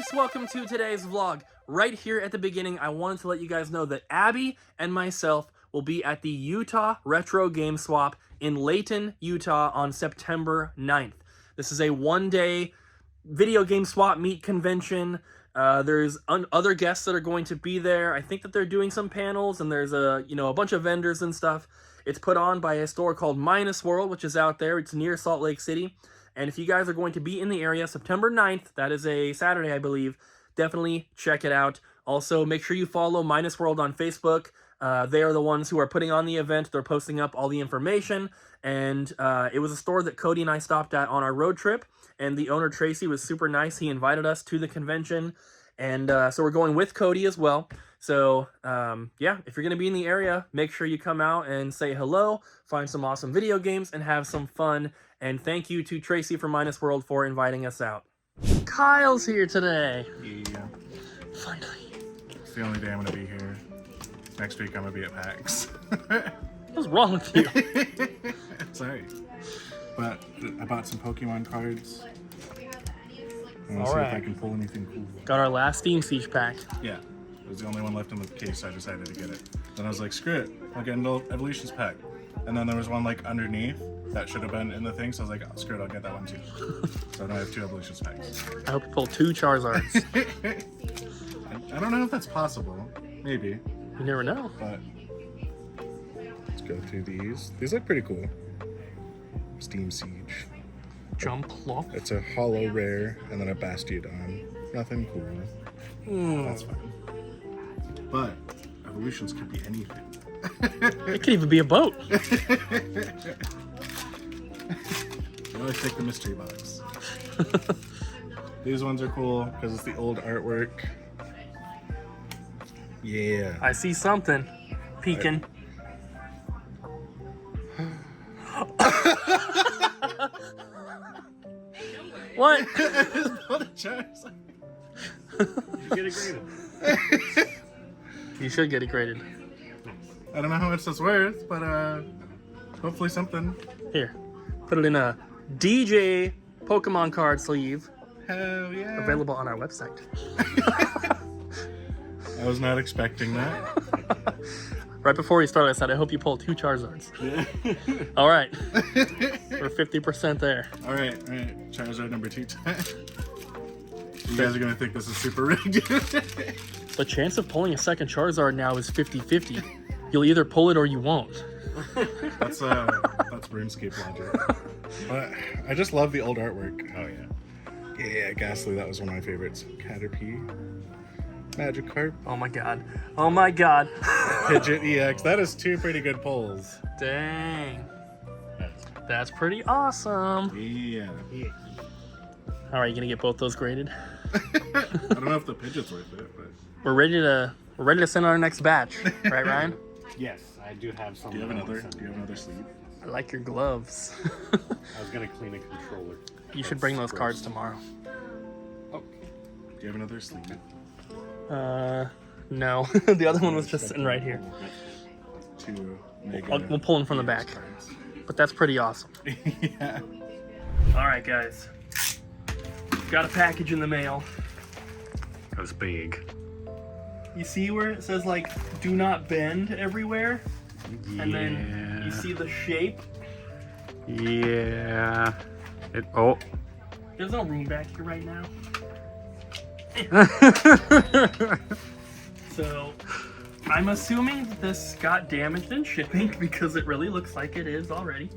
peeps, welcome to today's vlog. Right here at the beginning, I wanted to let you guys know that Abby and myself will be at the Utah Retro Game Swap in Layton, Utah on September 9th. This is a one-day video game swap meet convention. There's other guests that are going to be there. I think that they're doing some panels, and there's a bunch of vendors and stuff. It's put on by a store called Minus World, which is out there. It's near Salt Lake City. And if you guys are going to be in the area September 9th, that is a Saturday, I believe, definitely check it out. Also, make sure you follow Minus World on Facebook. They are the ones who are putting on the event. They're posting up all the information. And it was a store that Cody and I stopped at on our road trip. And the owner, Tracy, was super nice. He invited us to the convention. And so we're going with Cody as well. So, yeah, if you're going to be in the area, make sure you come out and say hello, find some awesome video games, and have some fun. And thank you to Tracy from Minus World for inviting us out. Kyle's here today. Yeah. Finally. It's the only day I'm going to be here. Next week I'm going to be at PAX. What's wrong with you? Sorry. But I bought some Pokemon cards. I want to see if I can pull anything cool. Got our last Steam Siege pack. Yeah. It was the only one left in the case, so I decided to get it. Then I was like, screw it. I'll get an Evolutions pack. And then there was one like underneath that should have been in the thing, so I was like, oh, screw it, I'll get that one too. So now I have 2 Evolutions packs. I hope you pull 2 Charizards. I don't know if that's possible. Maybe. You never know. But let's go through these. These look pretty cool. Steam Siege. Jump Lock. It's a hollow rare and then a Bastiodon. Nothing cool. That's fine. But Evolutions could be anything. It could even be a boat. I always take the mystery box. These ones are cool because it's the old artwork. Yeah. I see something peeking. What? You get it graded. You should get it graded. I don't know how much that's worth, but hopefully something. Here, put it in a DJ Pokemon card sleeve. Hell yeah. Available on our website. I was not expecting that. Right before we started, I said, I hope you pull 2 Charizards. Yeah. All right. We're 50% there. All right. Charizard number 2. You guys are going to think this is super rigged. The chance of pulling a second Charizard now is 50-50. You'll either pull it or you won't. That's RuneScape logic. But I just love the old artwork. Oh yeah. Yeah, Ghastly, that was one of my favorites. Caterpie. Magikarp. Oh my god. Oh my god. Pidgeot EX. That is 2 pretty good pulls. Dang. That's pretty awesome. Yeah. All right, you gonna get both those graded? I don't know if the Pidgeot's worth it, but We're ready to send our next batch, right, Ryan? Yes, I do have some. do you have another sleeve? I like your gloves. I was gonna clean a controller. You should bring those cards tomorrow. Okay. Do you have another sleeve? No. The other one was just sitting right here. 2 mega. We'll pull them from the back. cards. But that's pretty awesome. Yeah. All right, guys. Got a package in the mail. That was big. You see where it says, like, do not bend everywhere? Yeah. And then you see the shape? Yeah. There's no room back here right now. So, I'm assuming that this got damaged in shipping because it really looks like it is already.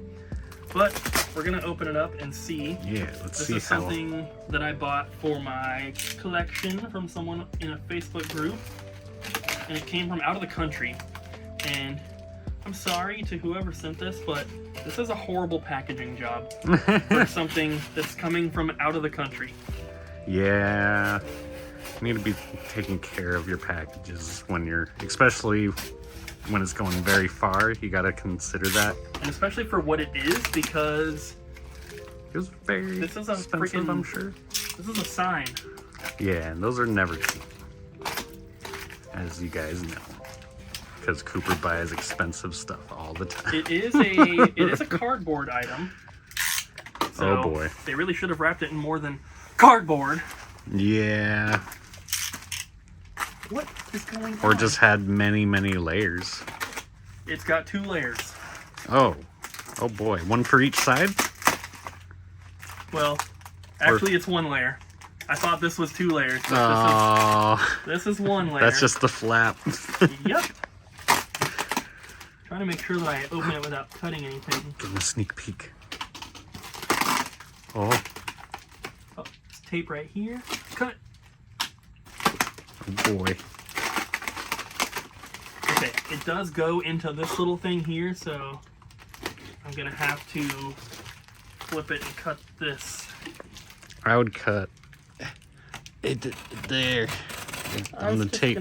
But we're gonna open it up and see. Yeah, let's This see is how. something that I bought for my collection from someone in a Facebook group. And it came from out of the country. And I'm sorry to whoever sent this, but this is a horrible packaging job for something that's coming from out of the country. Yeah. You need to be taking care of your packages when you're, especially when it's going very far. You got to consider that. And especially for what it is, because It was very this is a expensive, freaking, I'm sure. This is a sign. Yeah, and those are never cheap, as you guys know, because Cooper buys expensive stuff all the time. It is a cardboard item. So oh boy. They really should have wrapped it in more than cardboard. Yeah. What is going on? Or just had many, many layers. It's got 2 layers. Oh. Oh boy. One for each side? Well, actually it's 1 layer. I thought this was 2 layers. But Oh. this is 1 layer. That's just the flap. Yep. Trying to make sure that I open it without cutting anything. Give him a sneak peek. Oh. Oh, there's tape right here. Cut. Oh boy. Okay, it does go into this little thing here, so I'm gonna have to flip it and cut this. I would cut it there on the tape.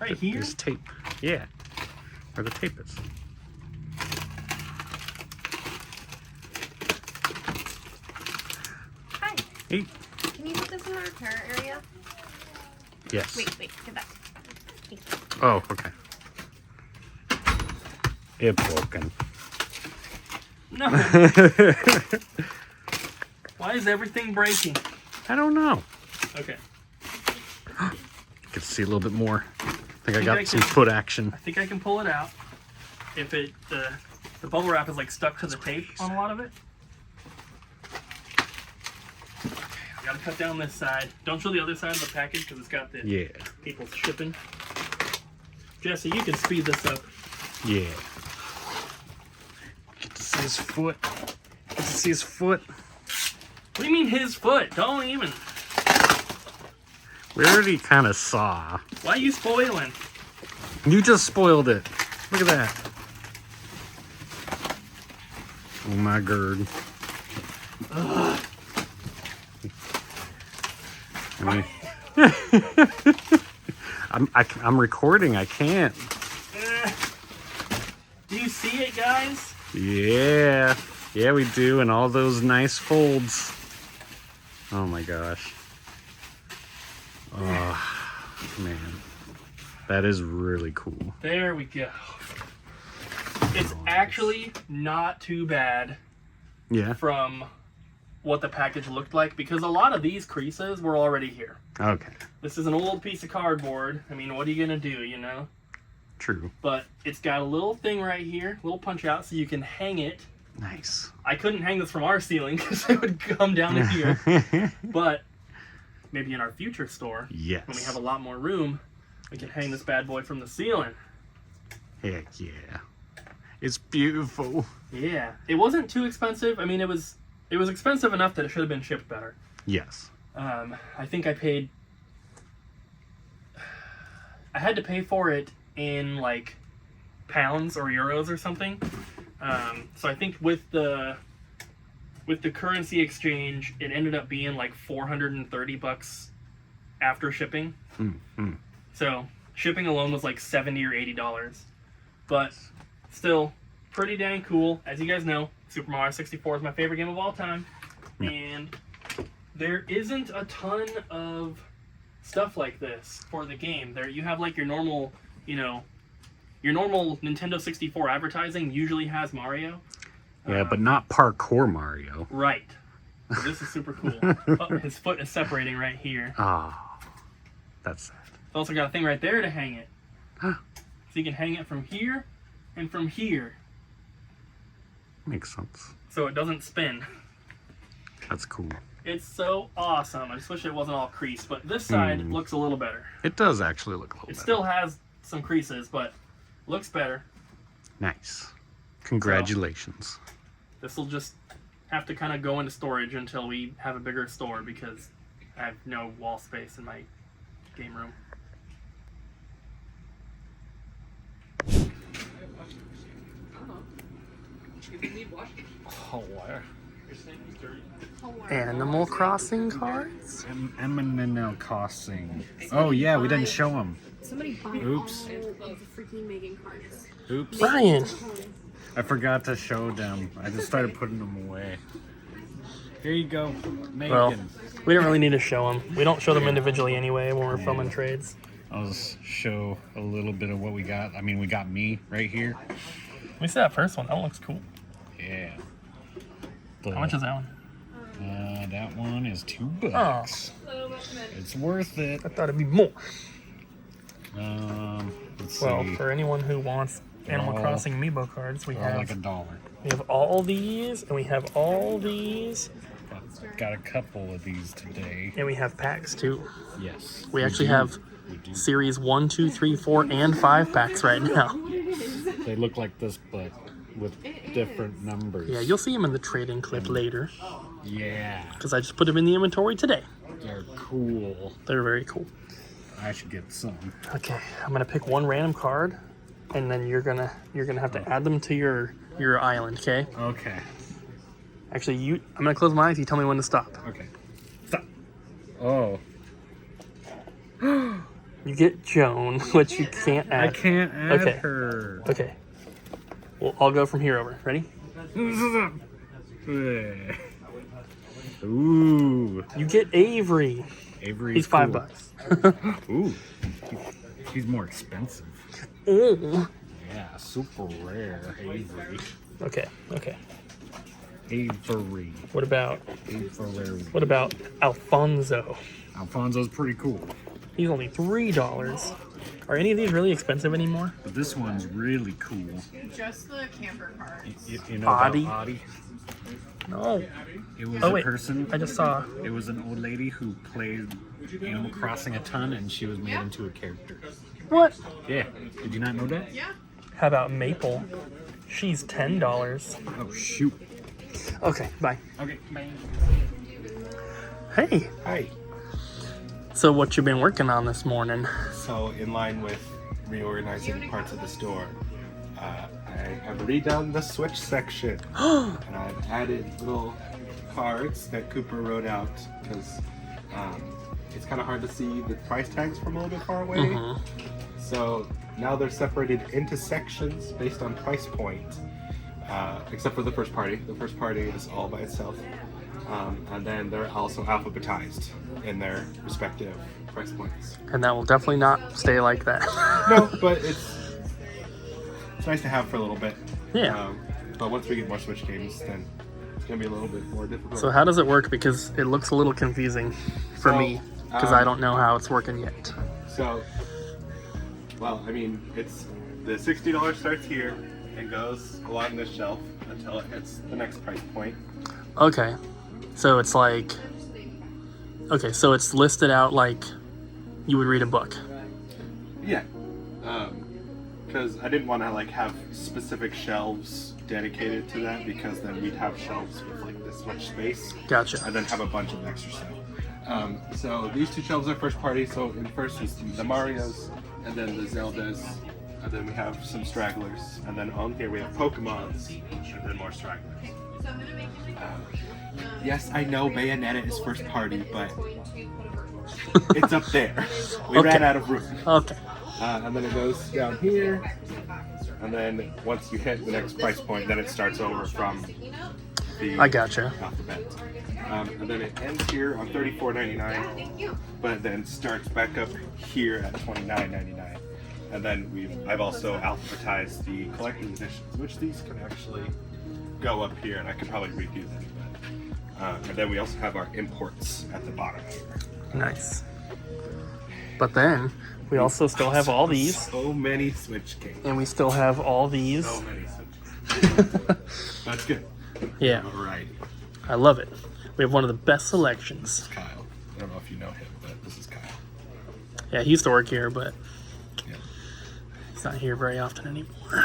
Right here? There's tape. Yeah. Where the tape is. Hi. Hey. Can you put this in the repair area? Yes. Wait, get that. Oh, okay. It's broken. No. Why is everything breaking? I don't know. Okay. Get to see a little bit more. I think I I got some foot action. I think I can pull it out. If it the bubble wrap is like stuck to the tape on a lot of it. I gotta cut down this side. Don't show the other side of the package because it's got the people's shipping. Jesse, you can speed this up. Yeah. Get to see his foot. Get to see his foot. What do you mean his foot? Don't even. We already kind of saw. Why are you spoiling? You just spoiled it. Look at that. Oh my god. I mean, I'm recording. I can't. Do you see it, guys? Yeah. Yeah, we do. And all those nice folds. Oh my gosh. Oh, man. That is really cool. There we go. It's actually not too bad Yeah. from what the package looked like because a lot of these creases were already here. Okay. This is an old piece of cardboard. I mean, what are you going to do, you know? True. But it's got a little thing right here, little punch out, so you can hang it. Nice. I couldn't hang this from our ceiling because it would come down to here. But maybe in our future store, Yes. when we have a lot more room, we can hang this bad boy from the ceiling. Heck yeah. It's beautiful. Yeah. It wasn't too expensive. I mean, it was expensive enough that it should have been shipped better. Yes. I think I had to pay for it in like pounds or euros or something. So I think with the currency exchange, it ended up being like $430 after shipping. Mm-hmm. So shipping alone was like $70 or $80. But still, pretty dang cool. As you guys know, Super Mario 64 is my favorite game of all time. Yeah. And there isn't a ton of stuff like this for the game. There you have like your normal, your normal Nintendo 64 advertising usually has Mario. Yeah, but not parkour Mario. Right. So this is super cool. Oh, his foot is separating right here. Ah, that's sad. It's also got a thing right there to hang it. Huh. So you can hang it from here and from here. Makes sense. So it doesn't spin. That's cool. It's so awesome. I just wish it wasn't all creased, but this side looks a little better. It does actually look a little It better. still has some creases, but looks better. Nice. Congratulations. This will just have to kind of go into storage until we have a bigger store because I have no wall space in my game room. Animal Crossing cards? Animal Crossing. Oh yeah, we didn't show them. Somebody buy Oops. all of the freaking Megan cards. Oops. Ryan! I forgot to show them. I just started putting them away. Here you go, Megan. Well, we didn't really need to show them. We don't show them individually anyway when we're filming trades. I'll just show a little bit of what we got. I mean, we got me right here. We see that first one. That one looks cool. Yeah. How much is that one? That one is $2. It's worth it. I thought it'd be more. Let's Well, see. for anyone who wants Animal Oh. Crossing Amiibo cards, we They're have like $1. all these, and we have all these, Got a couple of these today. and we have packs too. Yes. We actually do. have We do. series 1, 2, 3, 4, and 5 packs right now. They look like this, but with different numbers. Yeah, you'll see them in the trading clip later, Yeah. because I just put them in the inventory today. They're cool. They're very cool. I should get some. Okay, I'm gonna pick one random card, and then you're gonna have to add them to your island. Okay. Okay. Actually, I'm gonna close my eyes. You tell me when to stop. Okay. Stop. Oh. You get Joan, which you can't add. I can't add Okay. her. Okay. Well, I'll go from here over. Ready? Ooh. You get Avery. Avery. He's $5. Ooh. He's more expensive. Ooh. Yeah, super rare. Avery. Okay. Okay. Avery. What about Avery. Alfonso? Alfonso's pretty cool. He's only $3. Are any of these really expensive anymore? But this one's really cool. Just the camper cards. You know about Audie? Audie? No. It was Oh a wait. person. I just saw. It was an old lady who played Animal Crossing a ton, and she was made into a character. What? Yeah. Did you not know that? Yeah. How about Maple? She's $10. Oh shoot. Okay. Bye. Okay. Bye. Hey. Hi. So what you been working on this morning? So, in line with reorganizing parts of the store, I have redone the Switch section. And I've added little cards that Cooper wrote out because it's kind of hard to see the price tags from a little bit far away. So now they're separated into sections based on price point, except for the first party. The first party is all by itself. And then they're also alphabetized in their respective price points. And that will definitely not stay like that. No, but it's nice to have for a little bit. Yeah. But once we get more Switch games, then it's gonna be a little bit more difficult. So how does it work? Because it looks a little confusing for me, because I don't know how it's working yet. So, well, I mean, it's the $60 starts here and goes along this shelf until it hits the next price point. Okay. So it's like... Okay, so it's listed out like you would read a book. Yeah. Because I didn't want to like have specific shelves dedicated to that, because then we'd have shelves with like this much space. Gotcha. And then have a bunch of extra stuff. So these two shelves are first party. So in first is the Marios, and then the Zeldas, and then we have some stragglers, and then on here we have Pokemons, and then more stragglers. Yes, I know Bayonetta is first party, but it's up there. We Okay. ran out of room. Okay. And then it goes down here, and then once you hit the next price point, then it starts over from the I gotcha. alphabet. And then it ends here on $34.99, but then starts back up here at $29.99. And then I've also alphabetized the collector's editions, which these can actually go up here, and I could probably redo them. And then we also have our imports at the bottom here. Nice. But then we also still have all these, So many Switch games. and we still have all these. So many Switch games. That's good. Yeah, Alright. I love it. We have one of the best selections. Kyle. I don't know if you know him, but this is Kyle. Yeah, he used to work here, but Yeah. he's not here very often anymore.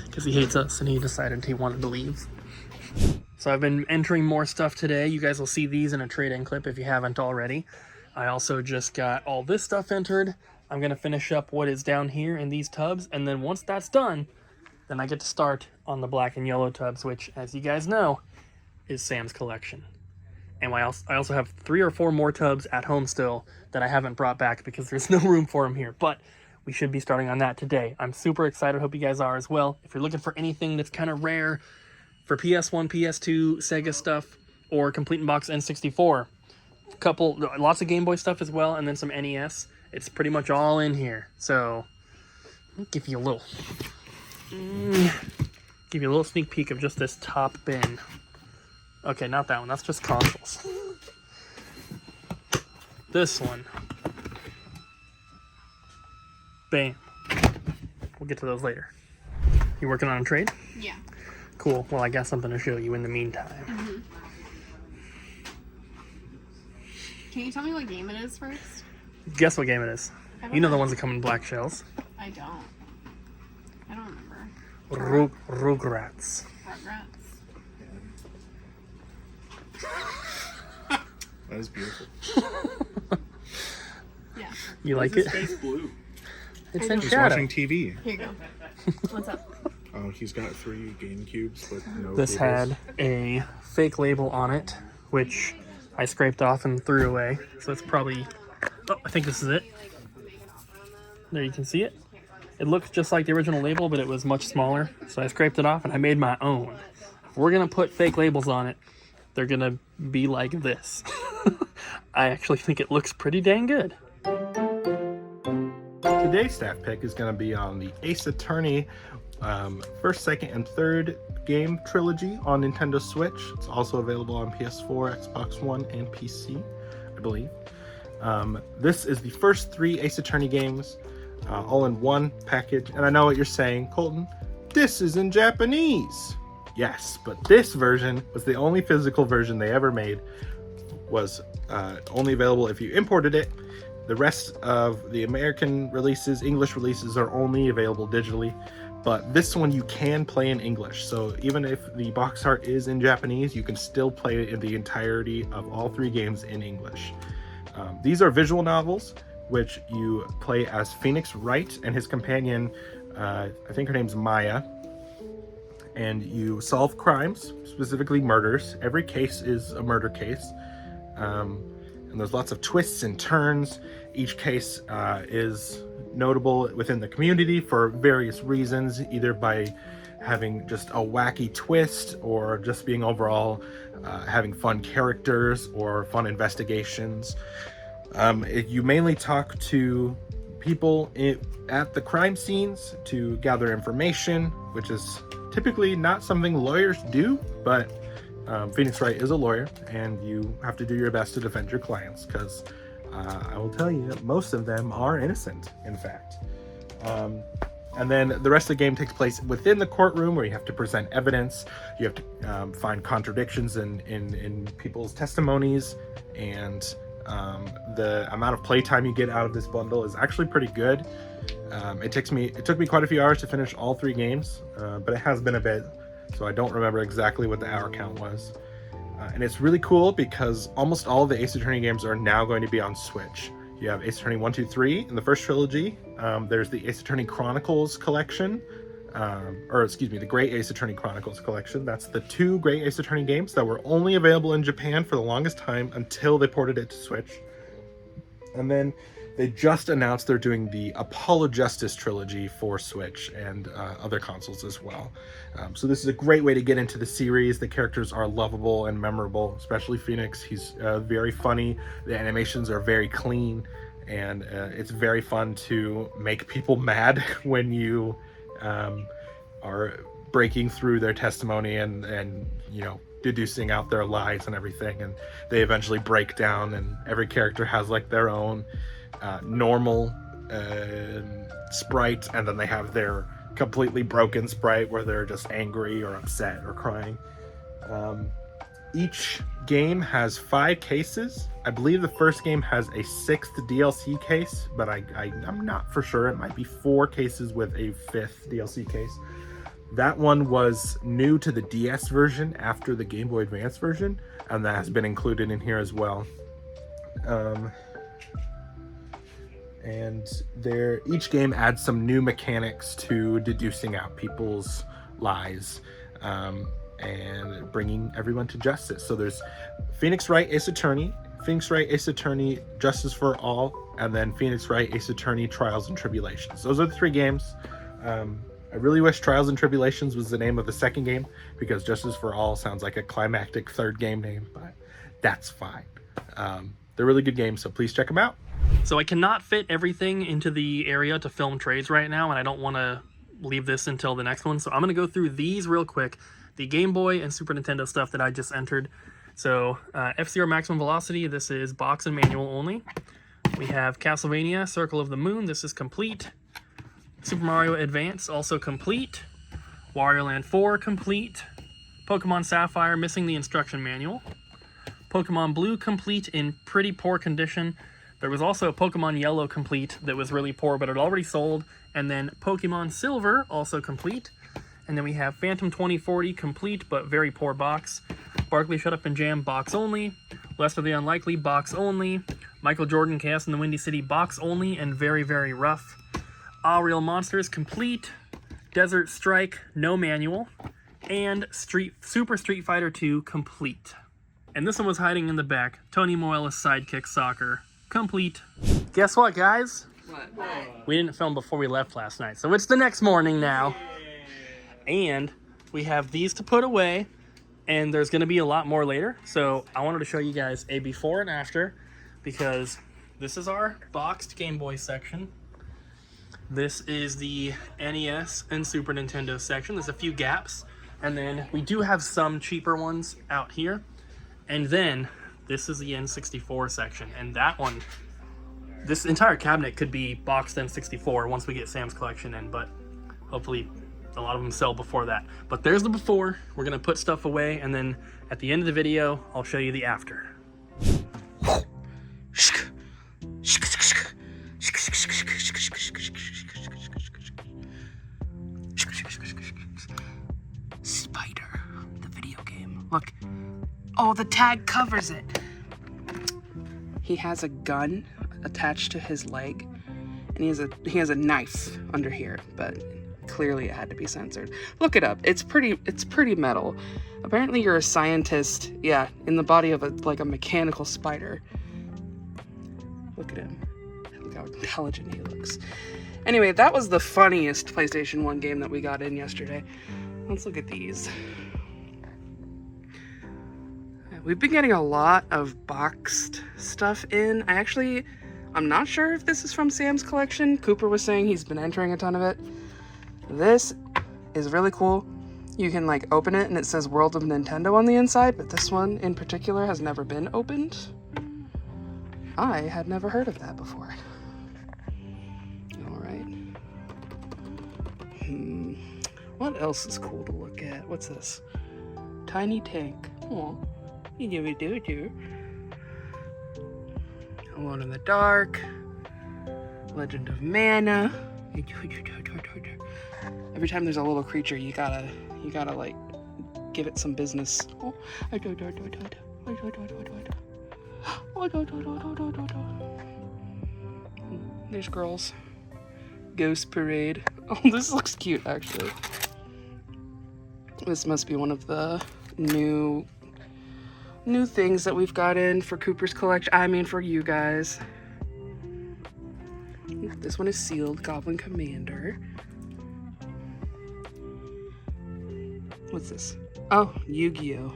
Because he hates us, and he decided he wanted to leave. So I've been entering more stuff today. You guys will see these in a trade-in clip if you haven't already. I also just got all this stuff entered. I'm going to finish up what is down here in these tubs, and then once that's done, then I get to start on the black and yellow tubs, which, as you guys know, is Sam's collection. And I also have 3 or 4 more tubs at home still that I haven't brought back because there's no room for them here. But we should be starting on that today. I'm super excited. Hope you guys are as well. If you're looking for anything that's kind of rare for PS1, PS2, Sega stuff, or complete in box N64, lots of Game Boy stuff as well, and then some NES. It's pretty much all in here. So let me give you a little sneak peek of just this top bin. Okay, not that one. That's just consoles. this one. Bam. We'll get to those later. You working on a trade? Yeah. Cool. Well, I got something to show you in the meantime. Can you tell me what game it is first? Guess what game it is? You know the ones that come in black shells. I don't remember. Rugrats. Rugrats. That is beautiful. Yeah. You like it? Face blue. It's in He's shadow. watching TV. Here you go. What's up? Oh, he's got 3 Game Cubes, but no. This had a fake label on it, which I scraped off and threw away. So it's probably... Oh, I think this is it. There, you can see it. It looks just like the original label, but it was much smaller. So I scraped it off and I made my own. If we're going to put fake labels on it, they're going to be like this. I actually think it looks pretty dang good. Today's staff pick is going to be on the Ace Attorney first, second, and third game trilogy on Nintendo Switch. It's also available on PS4, Xbox One, and PC, I believe. This is the first 3 Ace Attorney games, all in one package. And I know what you're saying, Colton. This is in Japanese. Yes, but this version was the only physical version they ever made. Was only available if you imported it. The rest of the American releases, English releases, are only available digitally. But this one you can play in English. So even if the box art is in Japanese, you can still play it in the entirety of all 3 games in English. These are visual novels, which you play as Phoenix Wright and his companion, I think her name's Maya. And you solve crimes, specifically murders. Every case is a murder case. And there's lots of twists and turns. Each case is notable within the community for various reasons, either by having just a wacky twist or just being overall having fun characters or fun investigations. You mainly talk to people at the crime scenes to gather information, which is typically not something lawyers do, but Phoenix Wright is a lawyer, and you have to do your best to defend your clients, because I will tell you, most of them are innocent, in fact. And then the rest of the game takes place within the courtroom, where you have to present evidence. You have to find contradictions in people's testimonies, and the amount of playtime you get out of this bundle is actually pretty good. It took me quite a few hours to finish all 3 games, but it has been a bit, so I don't remember exactly what the hour count was. And it's really cool because almost all of the Ace Attorney games are now going to be on Switch. You have Ace Attorney 1, 2, 3 in the first trilogy. There's the Ace Attorney Chronicles collection, the Great Ace Attorney Chronicles collection. That's the 2 Great Ace Attorney games that were only available in Japan for the longest time until they ported it to Switch. And then they just announced they're doing the Apollo Justice trilogy for Switch and other consoles as well. So this is a great way to get into the series. The characters are lovable and memorable, especially Phoenix. He's very funny. The animations are very clean, and it's very fun to make people mad when you are breaking through their testimony and deducing out their lies and everything. And they eventually break down, and every character has like their own normal sprite, and then they have their completely broken sprite where they're just angry or upset or crying. Each game has 5 cases. I believe the first game has a 6th DLC case, but I'm not for sure. It might be 4 cases with a 5th DLC case. That one was new to the DS version after the Game Boy Advance version, and that has been included in here as well. And each game adds some new mechanics to deducing out people's lies and bringing everyone to justice. So there's Phoenix Wright Ace Attorney, Phoenix Wright Ace Attorney Justice for All, and then Phoenix Wright Ace Attorney Trials and Tribulations. Those are the 3 games. I really wish Trials and Tribulations was the name of the second game, because Justice for All sounds like a climactic 3rd game name, but that's fine. They're really good games, so please check them out. So I cannot fit everything into the area to film trades right now, and I don't want to leave this until the next one. So I'm going to go through these real quick. The Game Boy and Super Nintendo stuff that I just entered. So F-Zero Maximum Velocity, this is box and manual only. We have Castlevania Circle of the Moon, this is complete. Super Mario Advance, also complete. Wario Land 4, complete. Pokemon Sapphire, missing the instruction manual. Pokemon Blue, complete in pretty poor condition. There was also a Pokemon Yellow complete that was really poor, but it already sold. And then Pokemon Silver, also complete. And then we have Phantom 2040, complete, but very poor box. Barkley Shut Up and Jam, box only. Lester the Unlikely, box only. Michael Jordan, Chaos in the Windy City, box only, and very, very rough. Ariel Monsters, complete. Desert Strike, no manual. And Super Street Fighter 2, complete. And this one was hiding in the back. Tony Moella's Sidekick Soccer, complete. Guess what, guys? What? We didn't film before we left last night, so it's the next morning now. And we have these to put away, and there's going to be a lot more later. So I wanted to show you guys a before and after, because this is our boxed Game Boy section. This is the NES and Super Nintendo section. There's a few gaps. And then we do have some cheaper ones out here. And then this is the N64 section. And that one, this entire cabinet could be boxed N64 once we get Sam's collection in. But hopefully a lot of them sell before that. But there's the before. We're going to put stuff away. And then at the end of the video, I'll show you the after. Spider, the video game. Look. Oh, the tag covers it. He has a gun attached to his leg, and he has a knife under here, but clearly it had to be censored. Look it up. It's pretty metal. Apparently you're a scientist, yeah, in the body of a mechanical spider. Look at him. Look how intelligent he looks. Anyway, that was the funniest PlayStation 1 game that we got in yesterday. Let's look at these. We've been getting a lot of boxed stuff in. I'm not sure if this is from Sam's collection. Cooper was saying he's been entering a ton of it. This is really cool. You can like open it and it says World of Nintendo on the inside, but this one in particular has never been opened. I had never heard of that before. All right. What else is cool to look at? What's this? Tiny Tank. Oh, you do. Alone in the Dark. Legend of Mana. Every time there's a little creature, you gotta like give it some business. Oh, there's girls. Ghost Parade. Oh, this looks cute, actually. This must be one of the new things that we've got in for Cooper's collection. I mean, for you guys. This one is sealed. Goblin Commander. What's this? Oh, Yu-Gi-Oh!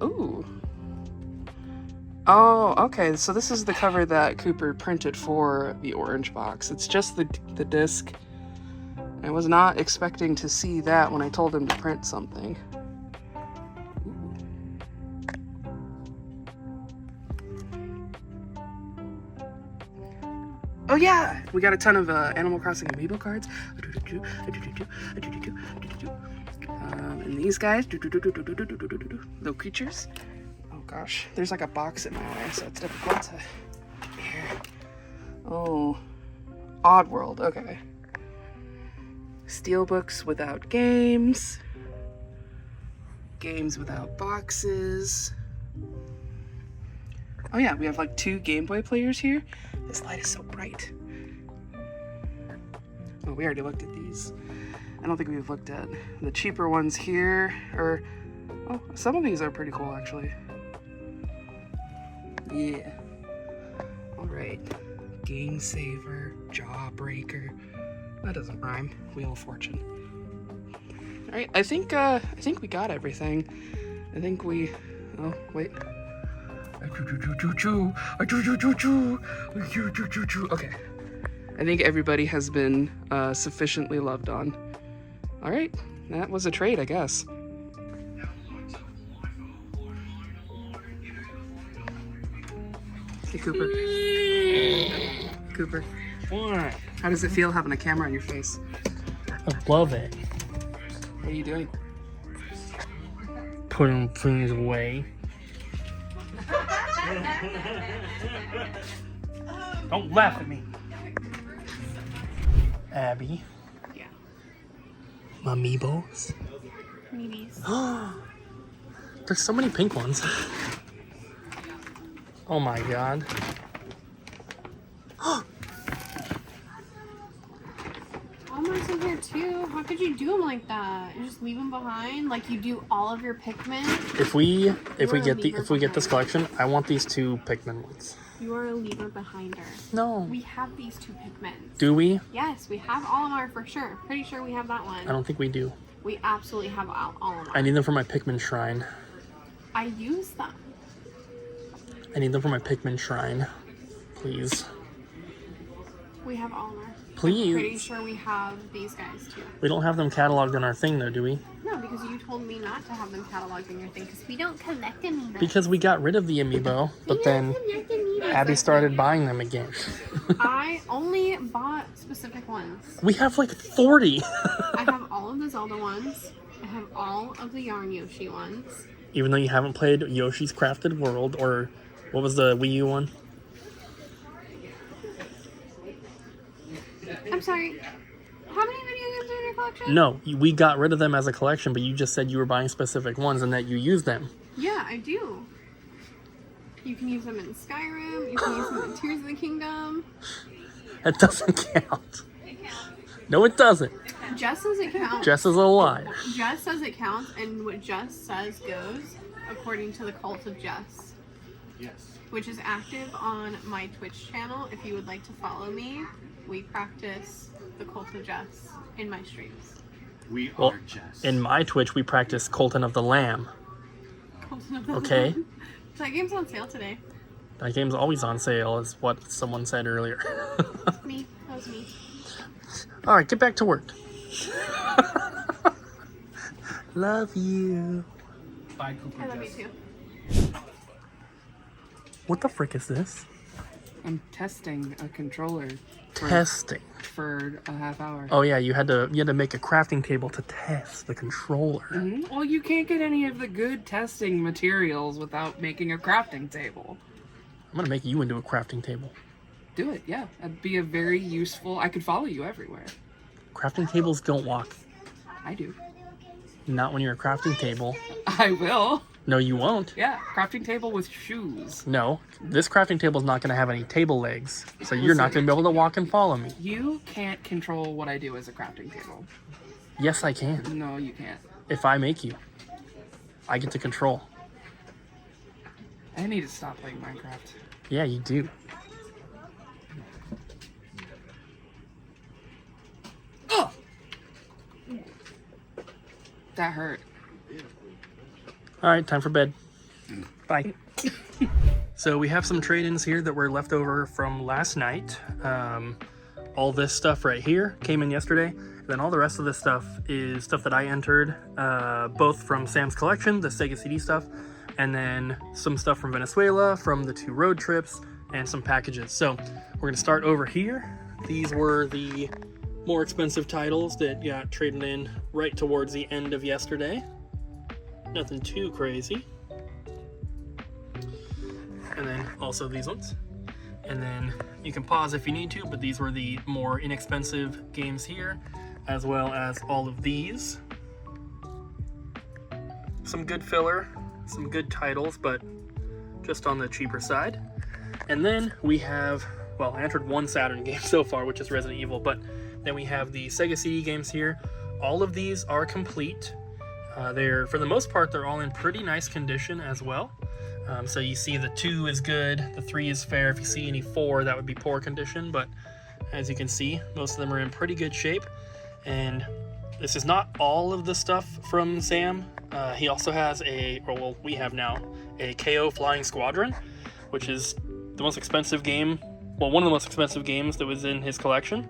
Ooh. Oh, okay. So this is the cover that Cooper printed for the orange box. It's just the disc. I was not expecting to see that when I told him to print something. Ooh. Oh yeah! We got a ton of Animal Crossing Amiibo cards. And these guys. Little creatures. Oh gosh, there's like a box in my way, so it's difficult to hear. Oh, Oddworld, okay. Steelbooks without games. Games without boxes. Oh yeah, we have like 2 Game Boy players here. This light is so bright. Oh, we already looked at these. I don't think we've looked at the cheaper ones here, or, oh, some of these are pretty cool actually. Yeah. All right. Game Saver, Jawbreaker. That doesn't rhyme. Wheel of Fortune. All right. I think we got everything. I think we. Oh wait. Okay. I think everybody has been sufficiently loved on. All right. That was a trade, I guess. Hey, Cooper. Cooper, What? how does it feel having a camera on your face? I love it. What are you doing? Putting things away. Don't laugh at me. Abby. Yeah. Amiibos. Amiibos. There's so many pink ones. Oh my god. Almost in here too. How could you do them like that? You just leave them behind, like you do all of your Pikmin. If we You're a get leaver this collection, I want these 2 Pikmin ones. You are a lever behinder. No. We have these 2 Pikmins. Do we? Yes, we have Olimar for sure. Pretty sure we have that one. I don't think we do. We absolutely have Olimar. I need them for my Pikmin shrine. I use them. I need them for my Pikmin shrine. Please. We have Olimar. Please. I'm pretty sure we have these guys too. We don't have them cataloged on our thing though, do we? No, because you told me not to have them cataloged in your thing because we don't collect Amiibos. Because we got rid of the Amiibo, but then Abby started buying them again. I only bought specific ones. We have like 40. I have all of the Zelda ones. I have all of the Yarn Yoshi ones. Even though you haven't played Yoshi's Crafted World or what was the Wii U one? I'm sorry. How many video games are in your collection? No, we got rid of them as a collection, but you just said you were buying specific ones and that you use them. Yeah, I do. You can use them in Skyrim. You can use them in Tears of the Kingdom. That doesn't count. No, it doesn't. Just says it counts. Jess is alive. Just says it counts, and what Just says goes, according to the Cult of Jess. Yes. Which is active on my Twitch channel. If you would like to follow me, we practice the Cult of Jess in my streams. We Well, are Jess. in my Twitch, we practice Colton of the Lamb. Cult of the Okay. Lamb. That game's on sale today. That game's always on sale, is what someone said earlier. Me. That was me. All right, get back to work. Love you. Bye, Cooper. I love you Jess. too. What the frick is this? I'm testing a controller Testing. for a half hour. Oh yeah, you had to make a crafting table to test the controller. Mhm. Well, you can't get any of the good testing materials without making a crafting table. I'm gonna make you into a crafting table. Do it, yeah. That'd be a very useful. I could follow you everywhere. Crafting tables don't walk. I do. Not when you're a crafting table. I will. No, you won't. Yeah, crafting table with shoes. No, this crafting table is not gonna have any table legs, so you're not gonna be able to walk and follow me. You can't control what I do as a crafting table. Yes, I can. No, you can't. If I make you, I get to control. I need to stop playing Minecraft. Yeah, you do. Oh! That hurt. All right, time for bed. Bye. So we have some trade-ins here that were left over from last night. All this stuff right here came in yesterday. And then all the rest of this stuff is stuff that I entered, both from Sam's collection, the Sega CD stuff, and then some stuff from Venezuela, from the 2 road trips, and some packages. So we're gonna start over here. These were the more expensive titles that got traded in right towards the end of yesterday. Nothing too crazy. And then also these ones. And then you can pause if you need to, but these were the more inexpensive games here, as well as all of these. Some good filler, some good titles, but just on the cheaper side. And then we have, well, I entered 1 Saturn game so far, which is Resident Evil, but then we have the Sega CD games here. All of these are complete. They're, for the most part, they're all in pretty nice condition as well. So you see the 2 is good, the 3 is fair. If you see any 4, that would be poor condition, but as you can see, most of them are in pretty good shape. And this is not all of the stuff from Sam. He also has we have now a KO Flying Squadron, which is the most expensive game, well, one of the most expensive games that was in his collection.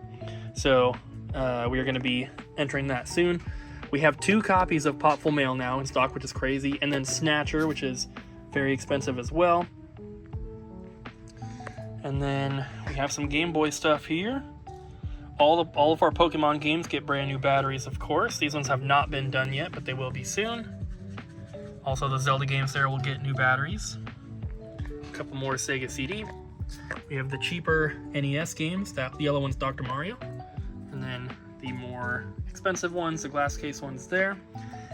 So we are going to be entering that soon. We have 2 copies of Popful Mail now in stock, which is crazy, and then Snatcher, which is very expensive as well. And then we have some Game Boy stuff here. All of our Pokemon games get brand new batteries, of course. These ones have not been done yet, but they will be soon. Also, the Zelda games there will get new batteries. A couple more Sega CD. We have the cheaper NES games. The yellow one's Dr. Mario. And then the more expensive ones, the glass case ones there.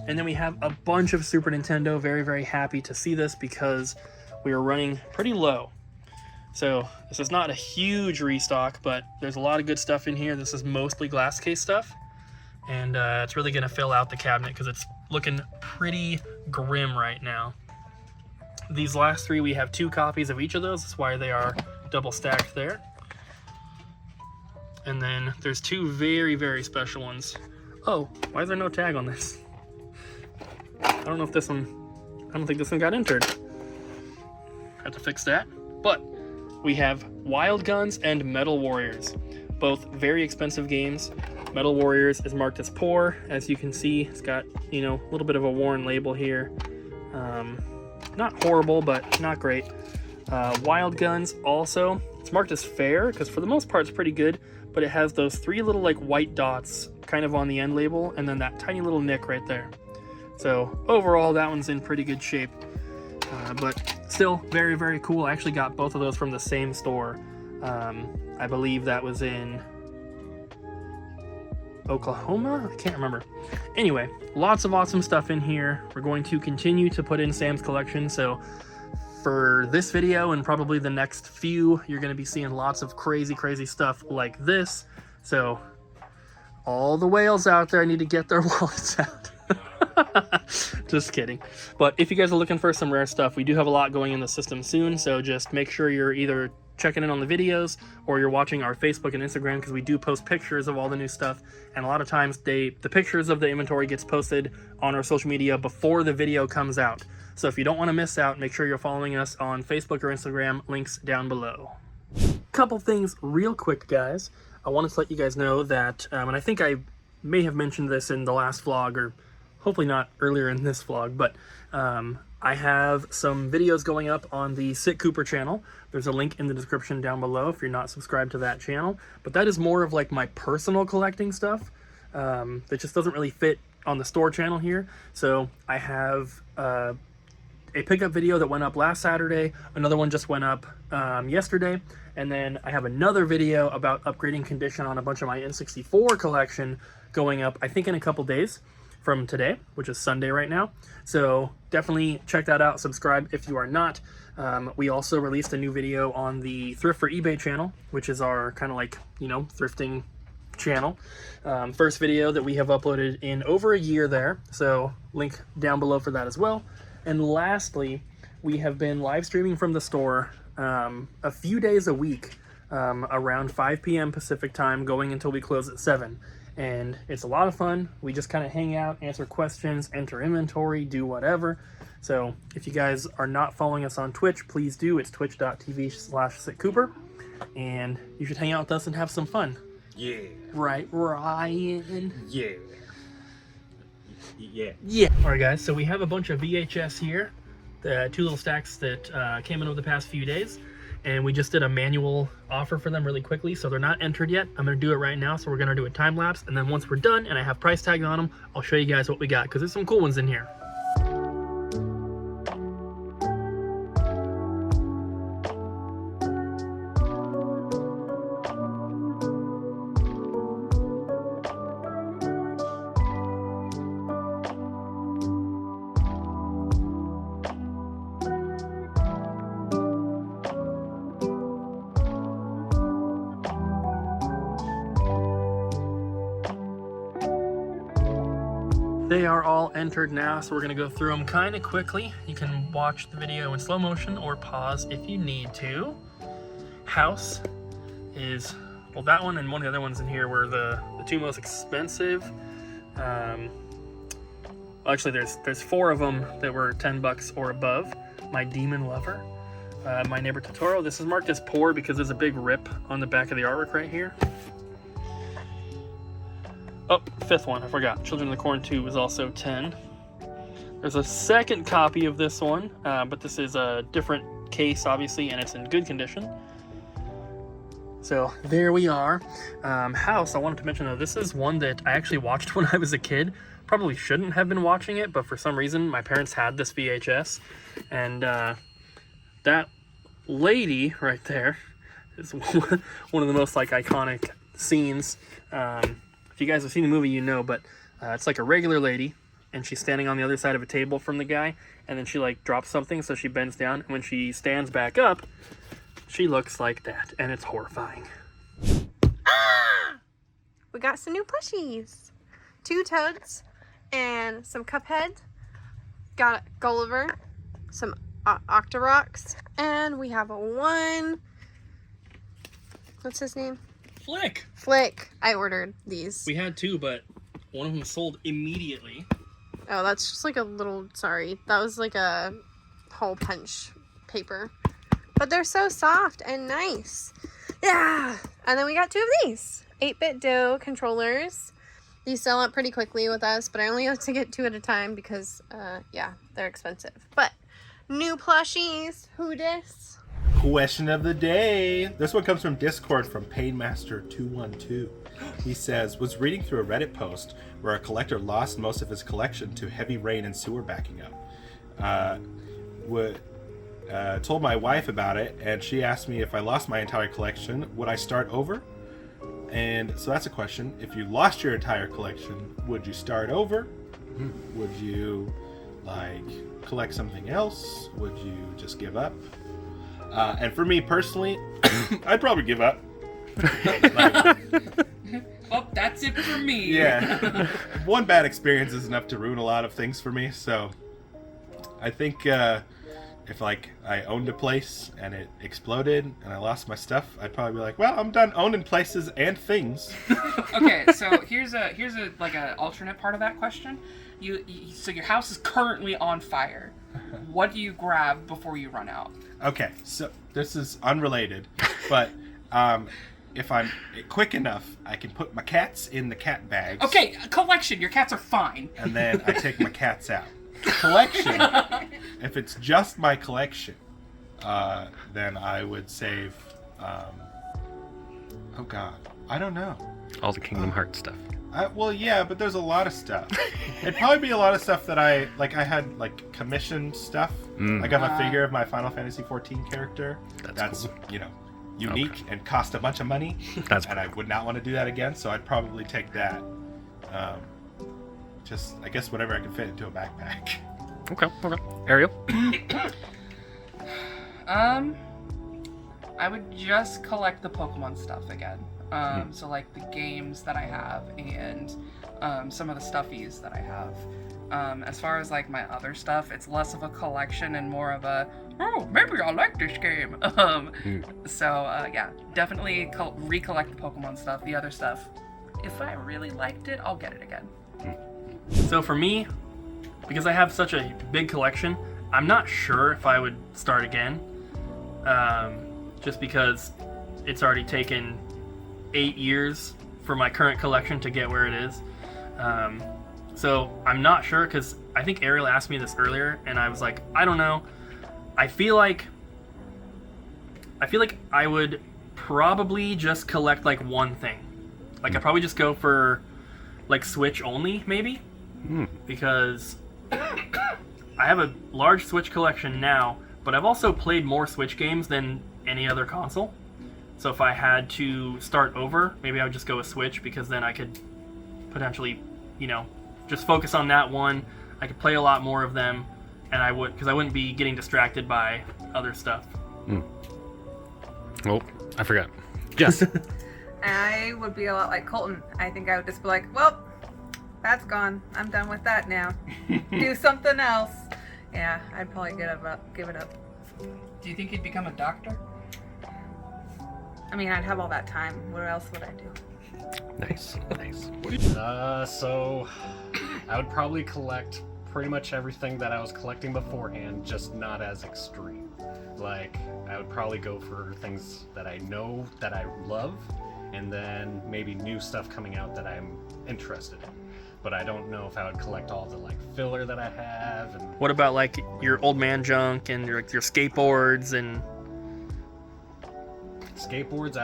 And then we have a bunch of Super Nintendo. Very, very happy to see this because we are running pretty low. So this is not a huge restock, but there's a lot of good stuff in here. This is mostly glass case stuff. And it's really going to fill out the cabinet because it's looking pretty grim right now. These last three, we have 2 copies of each of those. That's why they are double stacked there. And then there's 2 very, very special ones. Oh, why is there no tag on this? I don't know if this one, I don't think this one got entered. Have to fix that. But we have Wild Guns and Metal Warriors. Both very expensive games. Metal Warriors is marked as poor. As you can see, it's got, you know, a little bit of a worn label here. Not horrible, but not great. Wild Guns also, it's marked as fair because for the most part it's pretty good, but it has those 3 little like white dots kind of on the end label and then that tiny little nick right there. So overall that one's in pretty good shape, but still very, very cool. I actually got both of those from the same store. I believe that was in Oklahoma? I can't remember. Anyway, lots of awesome stuff in here. We're going to continue to put in Sam's collection, so for this video and probably the next few, you're going to be seeing lots of crazy, crazy stuff like this. So all the whales out there need to get their wallets out. Just kidding. But if you guys are looking for some rare stuff, we do have a lot going in the system soon, so just make sure you're either checking in on the videos or you're watching our Facebook and Instagram because we do post pictures of all the new stuff, and a lot of times the pictures of the inventory gets posted on our social media before the video comes out. So if you don't want to miss out, make sure you're following us on Facebook or Instagram, links down below. Couple things real quick, guys. I wanted to let you guys know that, and I think I may have mentioned this in the last vlog, or hopefully not earlier in this vlog, but I have some videos going up on the Siccooper Channel. There's a link in the description down below if you're not subscribed to that channel. But that is more of like my personal collecting stuff that just doesn't really fit on the store channel here. So I have a pickup video that went up last Saturday. Another one just went up yesterday. And then I have another video about upgrading condition on a bunch of my N64 collection going up, I think, in a couple days from today, which is Sunday right now. So definitely check that out. Subscribe if you are not. We also released a new video on the Thrift for eBay channel, which is our kind of like, you know, thrifting channel. First video that we have uploaded in over a year there. So link down below for that as well. And lastly, we have been live streaming from the store a few days a week around 5 p.m. Pacific time, going until we close at 7. And it's a lot of fun. We just kind of hang out, answer questions, enter inventory, do whatever. So if you guys are not following us on Twitch, please do. It's twitch.tv/Siccooper. And you should hang out with us and have some fun. Yeah. Right, Ryan? Yeah. Yeah. Yeah. All right, guys. So we have a bunch of VHS here. The 2 little stacks that came in over the past few days. And we just did a manual offer for them really quickly, so they're not entered yet. I'm going to do it right now, so we're going to do a time lapse, and then once we're done and I have price tags on them, I'll show you guys what we got, because there's some cool ones in here. They are all entered now, so we're going to go through them kind of quickly. You can watch the video in slow motion or pause if you need to. House is, well, that one and one of the other ones in here were the 2 most expensive. Actually, there's 4 of them that were $10 or above. My Demon Lover, My Neighbor Totoro. This is marked as poor because there's a big rip on the back of the artwork right here. Oh, 5th one, I forgot. Children of the Corn 2 was also 10. There's a second copy of this one, but this is a different case, obviously, and it's in good condition. So there we are. House, I wanted to mention though, this is one that I actually watched when I was a kid. Probably shouldn't have been watching it, but for some reason my parents had this VHS, and that lady right there is one of the most like iconic scenes. If you guys have seen the movie, you know, but it's like a regular lady, and she's standing on the other side of a table from the guy, and then she like drops something, so she bends down, and when she stands back up, she looks like that, and it's horrifying. We got some new plushies. 2 Toads and some Cuphead. Got Gulliver, some Octoroks, and we have a one. What's his name? Flick. I ordered these. We had 2, but one of them sold immediately. Oh, that's just like a little, sorry. That was like a hole punch paper. But they're so soft and nice. Yeah! And then we got 2 of these. 8-bit dough controllers. These sell out pretty quickly with us, but I only have to get 2 at a time because, yeah, they're expensive. But new plushies. Who dis? Question of the day. This one comes from Discord from Painmaster212. He says, was reading through a Reddit post where a collector lost most of his collection to heavy rain and sewer backing up. Told my wife about it, and she asked me if I lost my entire collection, would I start over? And so that's a question. If you lost your entire collection, would you start over? Would you like collect something else? Would you just give up? And for me personally, I'd probably give up. Oh, that's it for me. Yeah. One bad experience is enough to ruin a lot of things for me, so I think if like I owned a place and it exploded and I lost my stuff, I'd probably be like, well, I'm done owning places and things. Okay, so here's a like a alternate part of that question. So your house is currently on fire. What do you grab before you run out? Okay, so this is unrelated, but if I'm quick enough, I can put my cats in the cat bags. Okay, collection. Your cats are fine. And then I take my cats out. Collection. If it's just my collection, then I would save. Oh God, I don't know. All the Kingdom Hearts stuff. Well, yeah, but there's a lot of stuff. It'd probably be a lot of stuff that I had like commissioned stuff. I got a figure of my Final Fantasy 14 character. That's cool. Unique and cost a bunch of money. And I would not want to do that again, so I'd probably take that. Just, I guess, whatever I can fit into a backpack. Okay. Ariel? I would just collect the Pokemon stuff again. So like the games that I have and some of the stuffies that I have. As far as like my other stuff, it's less of a collection and more of a, oh, maybe I like this game. So yeah, definitely recollect the Pokemon stuff. The other stuff, if I really liked it, I'll get it again. So for me, because I have such a big collection, I'm not sure if I would start again. Just because it's already taken 8 years for my current collection to get where it is. So I'm not sure, because I think Ariel asked me this earlier, and I was like, I don't know. I feel like I would probably just collect like one thing. Like I'd probably just go for like Switch only, maybe. Because I have a large Switch collection now, but I've also played more Switch games than any other console. So if I had to start over, maybe I would just go with Switch, because then I could potentially, just focus on that one. I could play a lot more of them, and I wouldn't be getting distracted by other stuff. Oh, I forgot. Yes. I would be a lot like Colton. I think I would just be like, well, that's gone. I'm done with that now. Do something else. Yeah, I'd probably give it up. Do you think you'd become a doctor? I mean, I'd have all that time. What else would I do? Nice. So I would probably collect pretty much everything that I was collecting beforehand, just not as extreme. Like, I would probably go for things that I know that I love, and then maybe new stuff coming out that I'm interested in. But I don't know if I would collect all the like filler that I have. And What about like your old man junk and your skateboards and skateboards?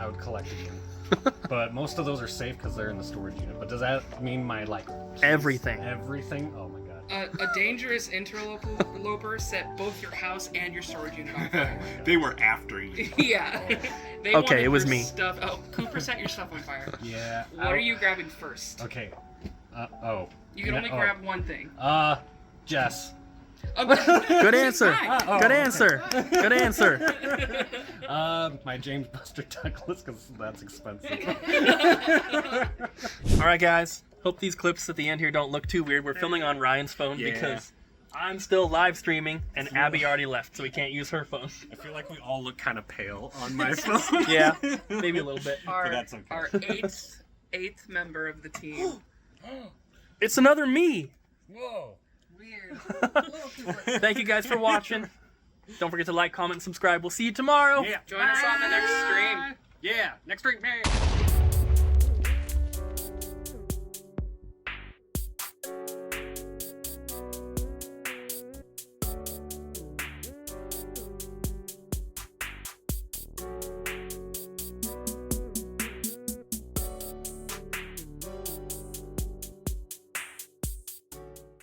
I would collect again. But most of those are safe because they're in the storage unit. But does that mean my like Everything. Everything? Oh my god. A dangerous interloper set both your house and your storage unit on fire. They were after you. Yeah. They Okay, wanted it was your me. Stuff. Oh, Cooper set your stuff on fire. Yeah. What are you grabbing first? Okay. You can only grab one thing. Jess. Good answer. Fine. Good answer. Good answer. My James Buster Douglas, because that's expensive. All right, guys. Hope these clips at the end here don't look too weird. We're filming on Ryan's phone because I'm still live streaming and Abby already left, so we can't use her phone. I feel like we all look kind of pale on my phone. Yeah, maybe a little bit. Our, that's okay. Our eighth member of the team. It's another me. Whoa. Weird. Thank you guys for watching. Don't forget to like, comment, and subscribe. We'll see you tomorrow. Yeah. Join us on the next stream. Yeah. Next stream. Hey.